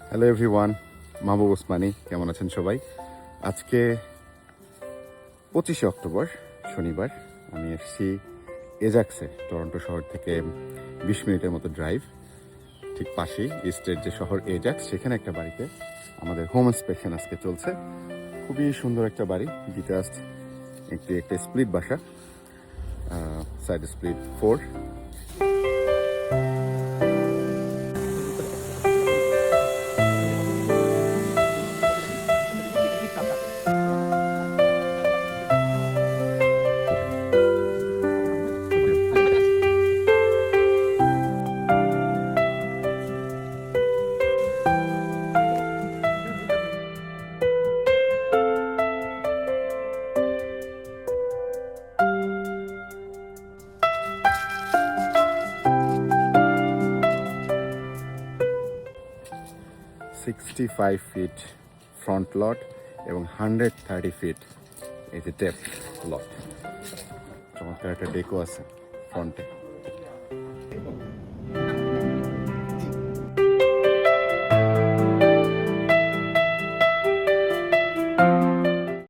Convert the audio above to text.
Hello everyone, মাহবুব ওসমানী, কেমন আছেন সবাই? আজকে 25শে অক্টোবর শনিবার। আমি এসেছি এজাক্সে, টরন্টো শহর থেকে 20 মিনিটের মতো ড্রাইভ। ঠিক পাশেই ইস্টের যে শহর এজাক্স, সেখানে একটা বাড়িতে আমাদের হোম ইন্সপেকশন আজকে চলছে। খুবই সুন্দর একটা বাড়ি, ডিটাচড, একটা স্প্লিট বাসা, সাইড স্প্লিট 4। $65 ফিট ফ্রন্ট লট এবং 130 ফিট এই যে ডেপথ লট। চমৎকার একটা ডেকো আছে ফ্রন্টে।